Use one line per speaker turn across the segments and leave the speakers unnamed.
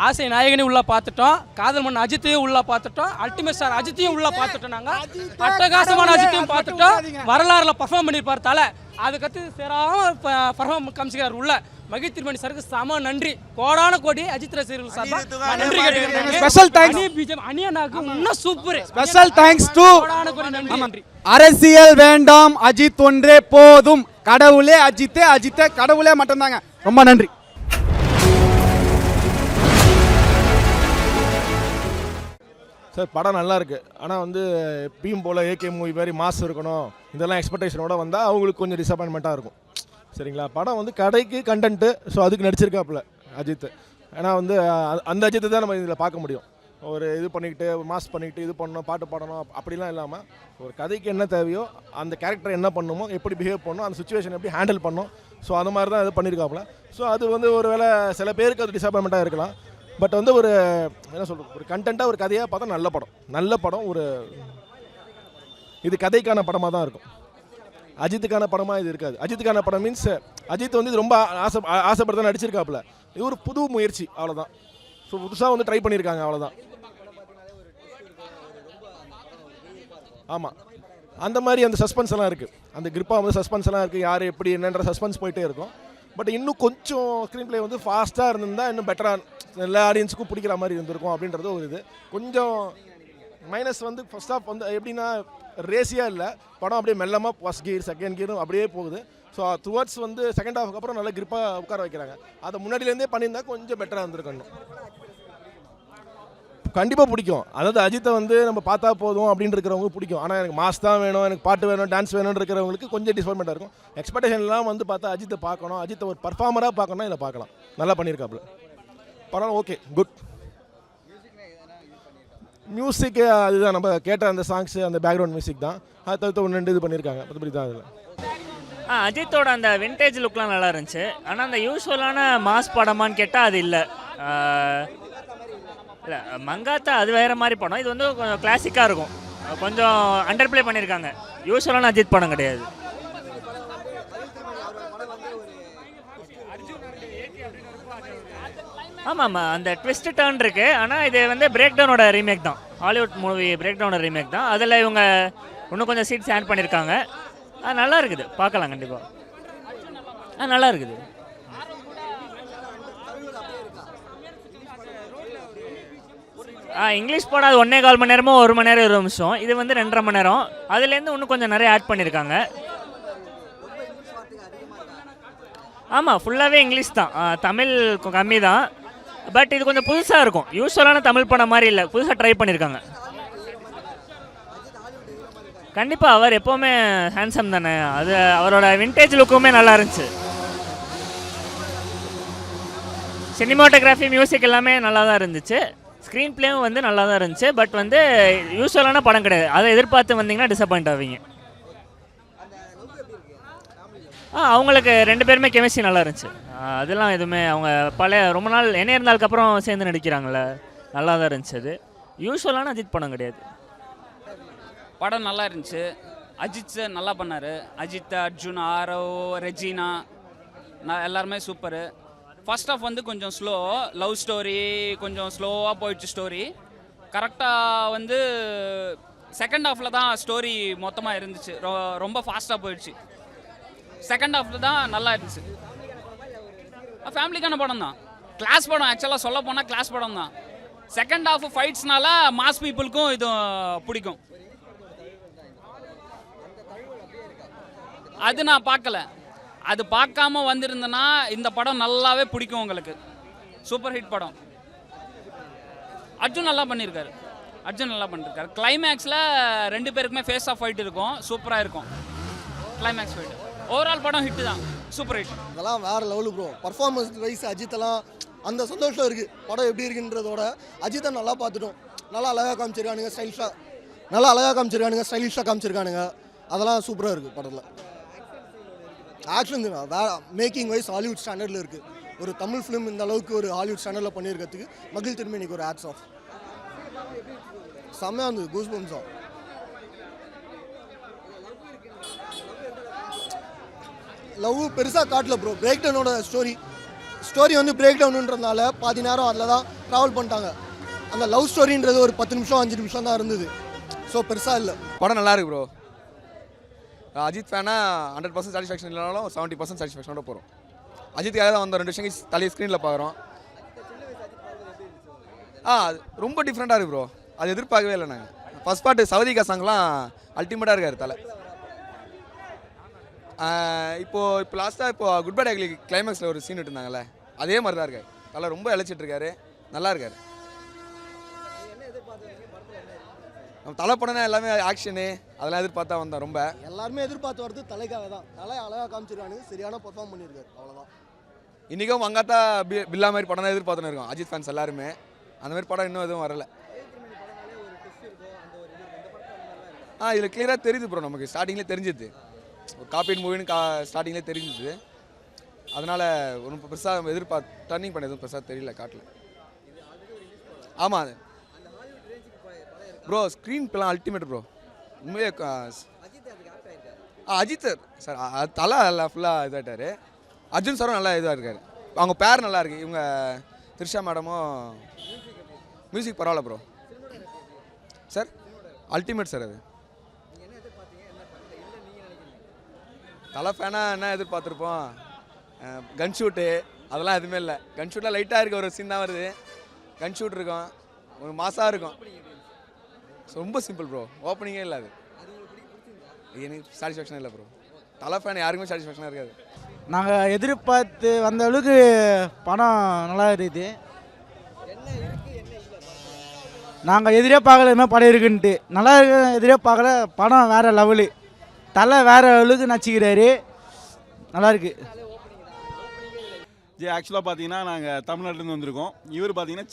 ஆசை நாயகனையும் உள்ளே பார்த்துட்டோம், காதல் மன்னன் அஜித்தையும் உள்ளே பார்த்துட்டோம், அல்டிமேட் ஸ்டார் அஜித்தையும் உள்ளே பார்த்துட்டோம். நாங்கள் அட்டகாசமான அஜித்தையும் பார்த்துட்டோம். வரலாறுல பர்ஃபார்ம் பண்ணியிருப்பார். அதுக்கடுத்து சேராமல் பர்ஃபார்ம் காமிச்சிக்கிறார் உள்ள. மகிழ் திருமணி சருக்கு சம நன்றி, கோடான கோடி அஜித் ரசிகர்கள் சார்பாக நன்றி கேட்டுக்கிறேன்.
ஸ்பெஷல் தேங்க்ஸ்
பிஜிஎம் அனியனாக்கு இன்னும் சூப்பர்.
ஸ்பெஷல் தேங்க்ஸ் டு
கோடான கோடி நன்றி.
அரசியல் வேண்டாம், அஜித் ஒன்றே போதும். கடவுளே அஜித்தே, அஜித்தே கடவுளே மட்டும்தாங்க. ரொம்ப நன்றி.
சார் படம் நல்லா இருக்குது. ஆனால் வந்து எப்பயும் போல் ஏகே மூவி மாதிரி மாஸ் இருக்கணும், இதெல்லாம் எக்ஸ்பெக்டேஷனோட வந்தால் அவங்களுக்கு கொஞ்சம் டிசப்பாயின்மெண்ட்டாக இருக்கும். சரிங்களா, படம் வந்து கடைக்கு கண்டென்ட்டு, ஸோ அதுக்கு நடிச்சிருக்காப்புல அஜித். ஏன்னா வந்து அந்த அஜித்தை தான் நம்ம இதில் பார்க்க முடியும். ஒரு இது பண்ணிக்கிட்டு மாஸ் பண்ணிக்கிட்டு இது பண்ணணும், பாட்டு பாடணும் அப்படிலாம் இல்லாமல் ஒரு கதைக்கு என்ன தேவையோ அந்த கேரக்டர் என்ன பண்ணணுமோ, எப்படி பிஹேவ் பண்ணணும், அந்த சுச்சுவேஷன் எப்படி ஹேண்டில் பண்ணணும், ஸோ அது மாதிரி தான் இது பண்ணியிருக்காப்புல. ஸோ அது வந்து ஒரு வேளை சில பேருக்கு அது டிசப்பாயின்மெண்ட்டாக இருக்கலாம். பட் வந்து ஒரு என்ன சொல்கிறது, ஒரு கண்டென்ட்டாக ஒரு கதையாக பார்த்தா நல்ல படம். ஒரு இது கதைக்கான படமாக தான் இருக்கும். அஜித்துக்கான படமாக இது இருக்காது. அஜித்துக்கான படம் மீன்ஸ் அஜித் வந்து இது ரொம்ப ஆசைப்படுறதா நடிச்சிருக்காப்புல. இது ஒரு புது முயற்சி, அவ்வளோதான். ஸோ புதுசாக வந்து ட்ரை பண்ணியிருக்காங்க, அவ்வளோதான். ஆமாம், அந்த மாதிரி அந்த சஸ்பென்ஸ் எல்லாம் இருக்குது. அந்த கிரிப்பாக வந்து சஸ்பென்ஸ் எல்லாம் இருக்குது. யார் எப்படி என்னன்ற சஸ்பென்ஸ் போயிட்டே இருக்கும். பட் இன்னும் கொஞ்சம் ஸ்க்ரீன் பிளே வந்து ஃபாஸ்ட்டாக இருந்திருந்தால் இன்னும் பெட்டராக எல்லா ஆடியன்ஸுக்கும் பிடிக்கிற மாதிரி இருந்திருக்கும் அப்படின்றது ஒரு இது. கொஞ்சம் மைனஸ் வந்து ஃபர்ஸ்ட் ஆஃப் வந்து எப்படின்னா ரேசியாக இல்லை, படம் அப்படியே மெல்லமாக ஃபர்ஸ்ட் கியர் செகண்ட் கியரும் அப்படியே போகுது. ஸோ டுவர்ட்ஸ் வந்து செகண்ட் ஹாஃப்க்கு அப்புறம் நல்லா கிரிப்பாக உட்கார வைக்கிறாங்க. அதை முன்னாடியிலேருந்தே பண்ணியிருந்தா கொஞ்சம் பெட்டராக இருந்திருக்கணும். கண்டிப்பாக பிடிக்கும். அதாவது அஜித்தை வந்து நம்ம பார்த்தா போதும் அப்படின்னு இருக்கிறவங்க பிடிக்கும். ஆனால் எனக்கு மாஸ் தான் வேணும், எனக்கு பாட்டு வேணும், டான்ஸ் வேணும்னு இருக்கிறவங்களுக்கு கொஞ்சம் டிசப்பாயின்மெண்ட்டாக இருக்கும். எக்ஸ்பெக்டேஷன்லாம் வந்து பார்த்தா அஜித்தை பார்க்கணும், அஜித்தை ஒரு பர்ஃபார்மராக பார்க்கணும், இதில் பார்க்கலாம். நல்லா பண்ணியிருக்காப்புல பரவாயில்ல, ஓகே குட். மியூசிக்கு அதுதான் நம்ம கேட்ட அந்த சாங்ஸு, அந்த பேக்ரவுண்ட் மியூசிக் தான். அது தவிர்த்து ஒன்று 2 இது பண்ணியிருக்காங்க, மற்றபடி தான் அதில்.
அஜித்தோட அந்த விண்டேஜ் லுக்லாம் நல்லா இருந்துச்சு. ஆனால் அந்த யூஸ்வலான மாஸ் படமான்னு கேட்டால் அது இல்லை. இல்லை மங்காத்தா அது வேறு மாதிரி படம். இது வந்து கொஞ்சம் கிளாசிக்காக இருக்கும், கொஞ்சம் அண்டர் ப்ளே பண்ணியிருக்காங்க. யூஸ்வலான அஜித் படம் கிடையாது. ஆமாம், அந்த ட்விஸ்ட் டர்ன் இருக்குது. ஆனால் இது வந்து பிரேக் டவுனோட ரீமேக் தான், ஹாலிவுட் மூவி பிரேக் டவுனோட ரீமேக் தான். அதில் இவங்க இன்னும் கொஞ்சம் சீட்ஸ் ஆட் பண்ணியிருக்காங்க. நல்லா இருக்குது, பார்க்கலாம் கண்டிப்பாக. நல்லா இருக்குது. இங்கிலீஷ் படம் அது 1.25 மணி நேரமோ 1 மணி நேரம் 20 நிமிஷம். இது வந்து 2.5 மணி நேரம். அதுலேருந்து இன்னும் கொஞ்சம் நிறைய ஆட் பண்ணியிருக்காங்க. ஆமாம், ஃபுல்லாகவே இங்கிலீஷ் தான், தமிழ் கம்மி தான். பட் இது கொஞ்சம் புதுசாக இருக்கும், யூஸ்வலான தமிழ் படம் மாதிரி இல்லை, புதுசாக ட்ரை பண்ணியிருக்காங்க. கண்டிப்பாக அவர் எப்போவுமே ஹேண்ட்ஸம் தானே, அது அவரோட விண்டேஜ் லுக்குமே நல்லா இருந்துச்சு. சினிமாட்டோகிராஃபி மியூசிக் எல்லாமே நல்லா தான் இருந்துச்சு. ஸ்க்ரீன் பிளேவும் வந்து நல்லா தான் இருந்துச்சு. பட் வந்து யூஸ்வலான படம் கிடையாது, அதை எதிர்பார்த்து வந்தீங்கன்னா டிசப்பாயிண்ட் ஆவீங்க. அவங்களுக்கு 2 பேருமே கெமிஸ்ட்ரி நல்லா இருந்துச்சு. அதெல்லாம் எதுவுமே அவங்க பழைய ரொம்ப நாள் என்ன இருந்தாலுக்கப்புறம் சேர்ந்து நடிக்கிறாங்களே, நல்லா தான் இருந்துச்சு. அது யூஸ்வலான அஜித் படம் கிடையாது.
படம் நல்லா இருந்துச்சு. அஜித் சார் நல்லா பண்ணார். அஜித், அர்ஜுன், ஆரவ், ரெஜினா எல்லாருமே சூப்பரு. ஃபர்ஸ்ட் ஆஃப் வந்து கொஞ்சம் ஸ்லோ, லவ் ஸ்டோரி கொஞ்சம் ஸ்லோவாக போயிடுச்சு ஸ்டோரி. கரெக்டாக வந்து செகண்ட் ஹாஃபில் தான் ஸ்டோரி மொத்தமாக இருந்துச்சு, ரொம்ப ஃபாஸ்ட்டாக போயிடுச்சு. செகண்ட் ஹாஃபில் தான் நல்லா இருந்துச்சு. ஃபேமிலிக்கான படம் தான், கிளாஸ் படம். ஆக்சுவலாக சொல்ல போனால் கிளாஸ் படம் தான். செகண்ட் ஹாஃப் ஃபைட்ஸ்னால மாஸ் பீப்புளுக்கும் இது பிடிக்கும். அது நான் பார்க்கல, அது பார்க்காம வந்திருந்தேன்னா இந்த படம் நல்லாவே பிடிக்கும் உங்களுக்கு. சூப்பர் ஹிட் படம். அர்ஜுன் நல்லா பண்ணியிருக்காரு. கிளைமேக்ஸில் 2 பேருக்குமே ஃபேஸ் ஆஃப் ஃபைட் இருக்கும், சூப்பராக இருக்கும் கிளைமேக்ஸ் ஃபைட். ஓவரால் படம் ஹிட்டு தான், சூப்பர் ஹிட்.
அதெல்லாம் வேறு லெவலு ப்ரோ. பர்ஃபார்மன்ஸ் வைஸ் அஜித்தெல்லாம் அந்த சந்தோஷம் இருக்குது. படம் எப்படி இருக்குன்றதோட அஜித்தை நல்லா பார்த்துட்டோம். நல்லா அழகாக காமிச்சிருக்கானுங்க, ஸ்டைலிஷாக காமிச்சிருக்கானுங்க. அதெல்லாம் சூப்பராக இருக்குது படத்தில். ஆக்ஷன் மேக்கிங் வைஸ் ஹாலிவுட் ஸ்டாண்டர்டில் இருக்குது. ஒரு தமிழ் ஃபிலிம் இந்த அளவுக்கு ஒரு ஹாலிவுட் ஸ்டாண்டர்டில் பண்ணியிருக்கிறதுக்கு மகிழ் திருமணிக்கு ஒரு ஹேட்ஸ் ஆஃப். செம்மையாக இருந்தது, கூஸ் பம்ஸாக. லவ் பெருசாக காட்டல ப்ரோ. பிரேக் டவுனோட ஸ்டோரி ஸ்டோரி வந்து பிரேக் டவுனுன்றதுனால பாதி நேரம் அதில் தான் ட்ராவல் பண்ணிட்டாங்க. அந்த லவ் ஸ்டோரின்றது ஒரு 10 நிமிஷம் 5 நிமிஷம் தான் இருந்தது. ஸோ பெருசாக இல்லை.
படம் நல்லா இருக்கு ப்ரோ. அஜித் ஃபேனா 100% சாட்டிஸ்ஃபேக்ஷன் இல்லைனாலும் 70% சாட்டிஸ்ஃபேக்ஷனோட போகிறோம். அஜித்துக்காக தான் வந்தோம். 2 விஷயம் தலையை ஸ்க்ரீனில் பார்க்குறோம். ரொம்ப டிஃப்ரெண்ட்டாக இருக்குது ப்ரோ. அது எதிர்பார்க்கவே இல்லை நாங்கள். ஃபர்ஸ்ட் பார்ட்டு சவுதிகா சாங்லாம் அல்டிமேட்டாக இருக்கார் தலை. இப்போ லாஸ்ட்டாக இப்போ குட் பை டேக்லி கிளைமேக்ஸில் ஒரு சீன் விட்டுருந்தாங்கல்ல, அதே மாதிரி தான் இருக்கார் தலை. ரொம்ப இழைச்சிட்டு இருக்காரு, நல்லா இருக்கார். நம்ம தலை படம்னா எல்லாமே ஆக்ஷனு அதெல்லாம் எதிர்பார்த்தா வந்தோம். ரொம்ப
எல்லாருமே எதிர்பார்த்து வரது தலைக்காக தான். தலை அழகாக காமிச்சிருக்கானு, சரியான பர்ஃபார்ம் பண்ணியிருக்காரு, அவ்வளோதான்.
இன்றைக்கும் மங்காத்தா பில்லா மாதிரி படம் தான் எதிர்பார்த்துன்னு இருக்கோம் அஜித் ஃபேன்ஸ் எல்லாருமே. அந்த மாதிரி படம் இன்னும் எதுவும் வரல. இதில் கிளியராக தெரியுது ப்ரோ. நமக்கு ஸ்டார்டிங்லேயே தெரிஞ்சுது ஒரு காப்பீட் மூவின்னு ஸ்டார்டிங்லேயே தெரிஞ்சுது. அதனால் ஒன்றும் பெருசாக டர்னிங் பண்ண எதுவும் பெருசாக தெரியல காட்டில். ஆமாம் bro, screen plan ultimate bro. உண்மையே அஜித் சார் தலை நல்லா ஃபுல்லாக இதாகிட்டார். அர்ஜுன் சாரும் நல்லா இதாக இருக்கார். அவங்க பேர் நல்லா இருக்கு. இவங்க த்ரிஷா மேடமும் மியூசிக் பரவாயில்ல ப்ரோ. Sir ultimate sir. அது தலை ஃபேனாக என்ன எதிர்பார்த்துருப்போம். கன் ஷூட்டு அதெல்லாம் எதுவுமே இல்லை. கன் ஷூட்லாம் லைட்டாக இருக்குது, ஒரு சீன் தான் வருது. கன் ஷூட் இருக்கும், ஒரு மாசாக இருக்கும். ரொம்ப சிம்பிள் ப்ரோ. ஓப்பனிங்கே இல்லை. அது எனக்கு சாட்டிஸ்ஃபேக்ஷன் இல்லை ப்ரோ. தலை ஃபேன் யாருக்குமே சாட்டிஸ்ஃபேக்ஷனாக இருக்காது.
நாங்கள் எதிர்பார்த்து வந்த அளவுக்கு படம் நல்லா இருக்குது. நாங்கள் எதிரே பார்க்கல இதுமாதிரி படம் இருக்குன்ட்டு. நல்லா இருக்கு, எதிரே பார்க்கல. படம் வேறு லெவலு. தலை வேறு லெவலுக்கு நடிச்சிக்கிறாரு, நல்லாயிருக்கு.
ஆக்சுவலாக பார்த்தீங்கன்னா நாங்கள் தமிழ்நாட்டிலேருந்து வந்திருக்கோம். இவர் பார்த்தீங்கன்னா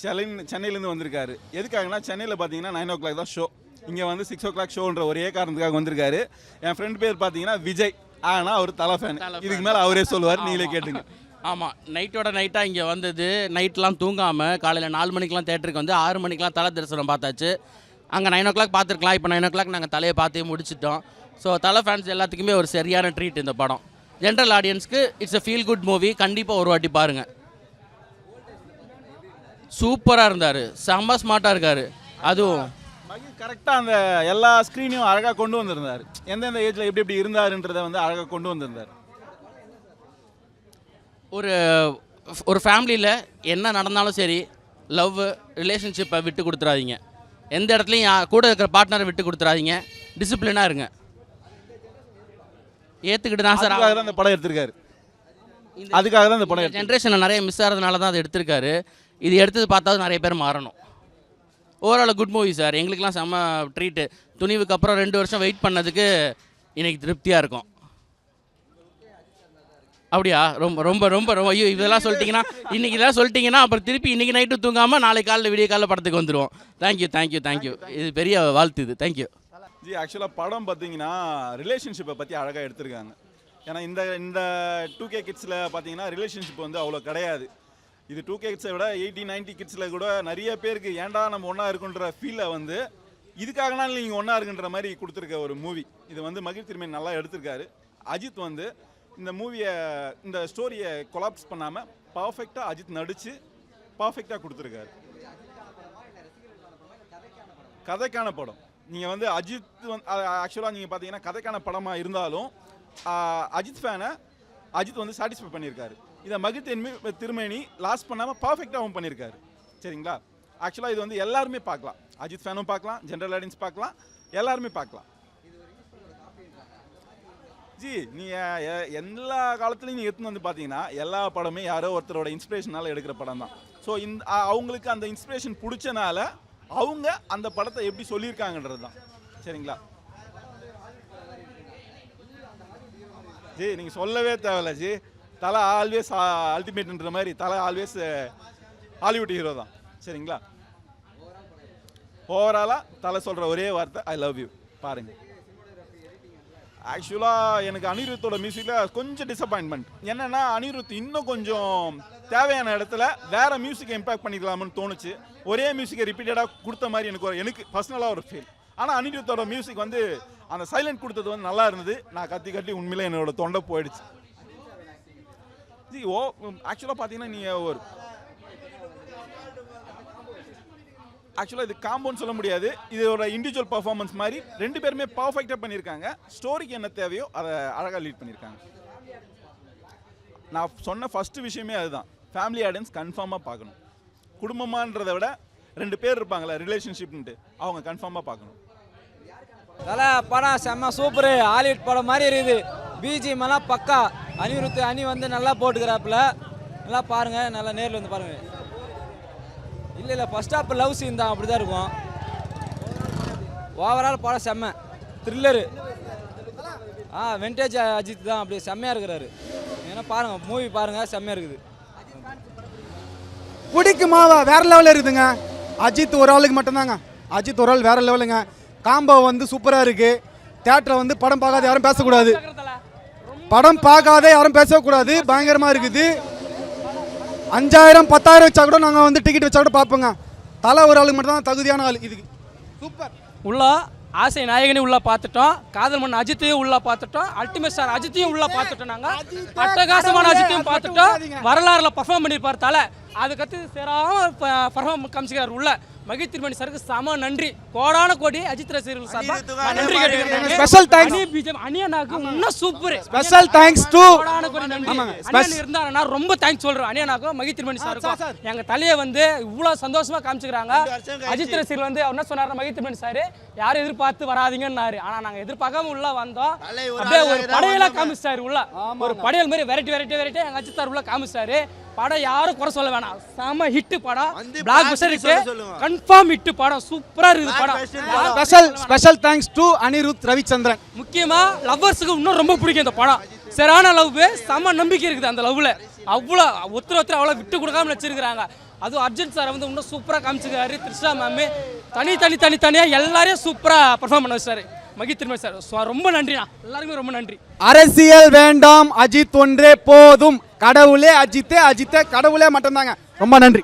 சென்னையிலேருந்து வந்திருக்காரு. எதுக்காகனா சென்னையில் பார்த்தீங்கன்னா 9 o'clock தான் ஷோ. இங்கே வந்து 6 o'clock ஷோன்ற ஒரே காரணத்துக்காக வந்திருக்காரு. என் ஃப்ரெண்ட் பேர் பார்த்தீங்கன்னா விஜய். ஆனால் அவர் தலை ஃபேன். இதுக்கு மேலே அவரே சொல்லுவார், நீங்களே கேட்டுங்க.
ஆமாம், நைட்டோட நைட்டாக இங்கே வந்தது. நைட்லாம் தூங்காமல் காலையில் 4 மணிக்கெலாம் தேட்டருக்கு வந்து 6 மணிக்கெலாம் தலை தரிசனம் பார்த்தாச்சு. அங்கே 9 o'clock பார்த்துருக்கலாம். இப்போ 9 o'clock நாங்கள் தலையை பார்த்தே முடிச்சிட்டோம். ஸோ தலை ஃபேன்ஸ் எல்லாத்துக்குமே ஒரு சரியான ட்ரீட் இந்த படம். ஜென்ரல் ஆடியன்ஸ்க்கு it's a feel good movie. கண்டிப்பாக ஒரு வாட்டி பாருங்கள். சூப்பராக இருந்தார், செம்ம ஸ்மார்ட்டாக இருக்கார். அதுவும்
கரெக்டாக அந்த எல்லா ஸ்க்ரீனையும் அழகாக கொண்டு வந்திருந்தார். எந்தெந்த ஏஜில் எப்படி எப்படி இருந்தாருன்றதை வந்து அழகாக கொண்டு வந்திருந்தார்.
ஒரு ஃபேமிலியில் என்ன நடந்தாலும் சரி, லவ் ரிலேஷன்ஷிப்பை விட்டு கொடுத்துறாதீங்க. எந்த இடத்துலையும் கூட இருக்கிற பார்ட்னரை விட்டு கொடுத்துறாதீங்க. டிசிப்ளினாக இருங்க. ஏற்றுக்கிட்டு தான் சார்
அதுக்காக தான் இந்த படம் எடுத்திருக்காரு. அதுக்காக தான் இந்த படம்
ஜென்ரேஷனில் நிறைய மிஸ் ஆகிறதுனால தான் அதை எடுத்திருக்காரு. இது எடுத்தது பார்த்தாவது நிறைய பேர் மாறணும். Overall good movie sir. எங்களுக்கெல்லாம் செம்ம ட்ரீட்டு. துணிவுக்கு அப்புறம் 2 வருஷம் வெயிட் பண்ணதுக்கு இன்னைக்கு திருப்தியாக இருக்கும். அப்படியா? ரொம்ப ரொம்ப ரொம்ப ரொம்ப ஐயோ, இதெல்லாம் சொல்லிட்டீங்கன்னா இன்றைக்கி இதெல்லாம் சொல்லிட்டீங்கன்னா அப்புறம் திருப்பி இன்றைக்கி நைட்டு தூங்காமல் நாளைக்கு காலையில் விடிய காலையில் படத்துக்கு வந்துடுவோம். தேங்க்யூ. இது பெரிய வாழ்த்து. இது தேங்க்யூ.
ஆக்சுவலாக படம் பார்த்தீங்கன்னா ரிலேஷன்ஷிப்பை பற்றி அழகாக எடுத்திருக்காங்க. ஏன்னா இந்த 2K கிட்ஸில் பார்த்தீங்கன்னா ரிலேஷன்ஷிப் வந்து அவ்வளோ கிடையாது. இது 2K கிட்ஸை விட 80, 90 கிட்ஸில் கூட நிறைய பேருக்கு ஏன்டா நம்ம ஒன்றா இருக்குன்ற ஃபீலை வந்து இதுக்காகனா நீங்கள் ஒன்றா இருக்குன்ற மாதிரி கொடுத்துருக்க ஒரு மூவி. இது வந்து மகிழ் திருமேனி நல்லா எடுத்திருக்காரு. அஜித் வந்து இந்த மூவியை, இந்த ஸ்டோரியை கொலாப்ஸ் பண்ணாமல் பர்ஃபெக்டாக அஜித் நடித்து பர்ஃபெக்டாக கொடுத்துருக்காரு. கதைக்கான படம். நீங்கள் வந்து அஜித் ஆக்சுவலாக நீங்கள் பார்த்தீங்கன்னா கதைக்கான படமாக இருந்தாலும் அஜித் ஃபேனை அஜித் வந்து சாட்டிஸ்ஃபை பண்ணியிருக்காரு. இதை மகிழ் திருமேனி லாஸ் பண்ணாமல் பர்ஃபெக்டாகவும் பண்ணியிருக்காரு. சரிங்களா? ஆக்சுவலாக இது வந்து எல்லாருமே பார்க்கலாம். அஜித் ஃபேனும் பார்க்கலாம், ஜென்ரல் ஆடியன்ஸ் பார்க்கலாம், எல்லாருமே பார்க்கலாம். நீங்கள் எல்லா காலத்துலையும் நீங்கள் எடுத்துன்னு வந்து பார்த்தீங்கன்னா எல்லா படமே யாரோ ஒருத்தரோட இன்ஸ்பிரேஷனால் எடுக்கிற படம் தான். ஸோ அவங்களுக்கு அந்த இன்ஸ்பிரேஷன் பிடிச்சனால அவங்க அந்த படத்தை எப்படி சொல்லியிருக்காங்கன்றது தான். சரிங்களா? நீங்கள் சொல்லவே தேவையில்ல ஜி. தலை ஆல்வேஸ் அல்டிமேட்ன்ற மாதிரி தலை ஆல்வேஸ் ஹாலிவுட் ஹீரோ தான். சரிங்களா? ஓவராலாக தலை சொல்கிற ஒரே வார்த்தை ஐ லவ் யூ. பாருங்கள். ஆக்சுவலாக எனக்கு அனிருத்தோட மியூசிக்கில் கொஞ்சம் டிசப்பாயின்மெண்ட் என்னென்னா, அனிருத் இன்னும் கொஞ்சம் தேவையான இடத்துல வேறு மியூசிக்கை இம்பேக்ட் பண்ணிக்கலாம்னு தோணுச்சு. ஒரே மியூசிக்கை ரிப்பீட்டடாக கொடுத்த மாதிரி எனக்கு பர்சனலாக ஒரு ஃபீல். ஆனால் அனிருத்தோட மியூசிக் வந்து அந்த சைலண்ட் கொடுத்தது வந்து நல்லா இருந்தது. நான் கத்தி உண்மையிலே என்னோட தொண்டை போயிடுச்சு. ஆக்சுவலாக பார்த்தீங்கன்னா நீங்கள் ஒரு ஆக்சுவலாக இது காம்பவுண்ட் சொல்ல முடியாது, இது ஒரு இண்டிவிஜுவல் பர்ஃபார்மன்ஸ் மாதிரி 2 பேருமே பர்ஃபெக்டாக பண்ணியிருக்காங்க. ஸ்டோரிக்கு என்ன தேவையோ அதை அழகாக லீட் பண்ணியிருக்காங்க. நான் சொன்ன ஃபஸ்ட்டு விஷயமே அதுதான், ஃபேமிலி ஆடியன்ஸ் கன்ஃபார்மாக பார்க்கணும். குடும்பமான்றதை விட 2 பேர் இருப்பாங்களே ரிலேஷன்ஷிப்ன்ட்டு, அவங்க கன்ஃபார்மாக பார்க்கணும்.
தலை படம் செம்ம சூப்பரு, ஹாலிவுட் படம் மாதிரி இருக்குது. பிஜிஎம் எல்லாம் பக்கா, அனி வந்து நல்லா போட்டுக்கிறாப்புல. நல்லா பாருங்கள், நல்லா நேரில் வந்து பாருங்கள். இல்லை ஃபர்ஸ்ட் ஹாப் லவ் சீன் தான், அப்படி தான் இருக்கும். ஓவரால் படம் செம்ம த்ரில்லரு. வெண்டேஜ் அஜித் தான் அப்படி செம்மையாக இருக்கிறாரு. ஏன்னா பாருங்கள், மூவி பாருங்கள், செம்மையாக இருக்குது.
பிடிக்குமாவா வேற லெவலில் இருக்குதுங்க. அஜித் ஒரு ஆளுக்கு மட்டும்தாங்க, அஜித் ஒரு ஆள் வேற லெவலுங்க. காம்போ வந்து சூப்பராக இருக்குது. தியேட்டரில் வந்து படம் பார்க்காத யாரும் பேசக்கூடாது, படம் பார்க்காத யாரும் பேசக்கூடாது. பயங்கரமாக இருக்குது. 5000 10,000 வச்சா கூட நாங்கள் வந்து டிக்கெட் வச்சா கூட பார்ப்போங்க. தலை ஒரு ஆளுக்கு மட்டும் தான் தகுதியான ஆள் இதுக்கு. சூப்பர்.
உள்ள ஆசை நாயகனையும் உள்ள பார்த்துட்டோம், காதல் மன்னன் அஜித்தையும் உள்ள பார்த்துட்டோம், அல்டிமேட் ஸ்டார் அஜித்தையும் உள்ள பார்த்துட்டோம். நாங்கள் அட்டகாசமான அஜித்தையும் பார்த்துட்டோம். வரலாறுல பர்ஃபார்ம் பண்ணியிருப்பார் தலை. அதுக்கடுத்து சேராம பர்ஃபார்ம் காமிச்சிக்கிறார் உள்ள. மகிழ் திருமணி சாருக்கு சம நன்றி, கோடான கோடி அஜித் ரசிகர்கள் சார்பா நன்றி கேட்டுக்கிறேன்.
ஸ்பெஷல் தேங்க்ஸ்
அனியனாக்கு இன்னும் சூப்பர்.
ஸ்பெஷல் தேங்க்ஸ் டு
கோடான கோடி நன்றி. அனியன் இருந்தாருன்னா ரொம்ப தேங்க்ஸ் சொல்றேன் அனியனாக்கும் மகிழ் திருமணி சாருக்கும். எங்க தலையை வந்து இவ்வளவு சந்தோஷமா காமிச்சிக்கிறாங்க. அஜித் ரசிகர்கள் வந்து என்ன சொன்னாரு, மகிழ் திருமணி சார் யாரும் எதிர்பார்த்து வராதீங்கன்னாரு. ஆனா நாங்க எதிர்பார்க்காம உள்ள வந்தோம். அப்படியே ஒரு படையெல்லாம் காமிச்சாரு உள்ள, ஒரு படையல் மாதிரி வெரைட்டி எங்க அஜித் சார் உள்ள காமிச்சாரு. படம் யாரும் குறை சொல்ல வேணாம், செம ஹிட் படம். Black Bastar hit, confirm hit படம். சூப்பரா இருக்குது படம்.
Special thanks to Anirudh Ravichandran.
முக்கியமா லவ்வர்ஸுக்கு இன்னும் ரொம்ப பிடிக்கும் இந்த படம். சரியான லவ், செம நம்பிக்கை இருக்குது அந்த லவ்ல. அவ்வளோ ஒருத்தர் அவ்வளோ விட்டு கொடுக்காம வச்சிருக்கிறாங்க. அதுவும் அர்ஜுன் சார் வந்து இன்னும் சூப்பராக காமிச்சிருக்காரு. த்ரிஷா மேம் தனியாக எல்லாரையும் சூப்பராக பர்ஃபார்ம் பண்ண வச்சாரு மகிழ் திருமணி சார். ரொம்ப நன்றிண்ணா, எல்லாருக்குமே ரொம்ப நன்றி.
அரசியல் வேண்டாம், அஜித் ஒன்றே போதும். கடவுளே அஜித்தே, அஜித்தே கடவுளே மட்டும்தாங்க. ரொம்ப நன்றி.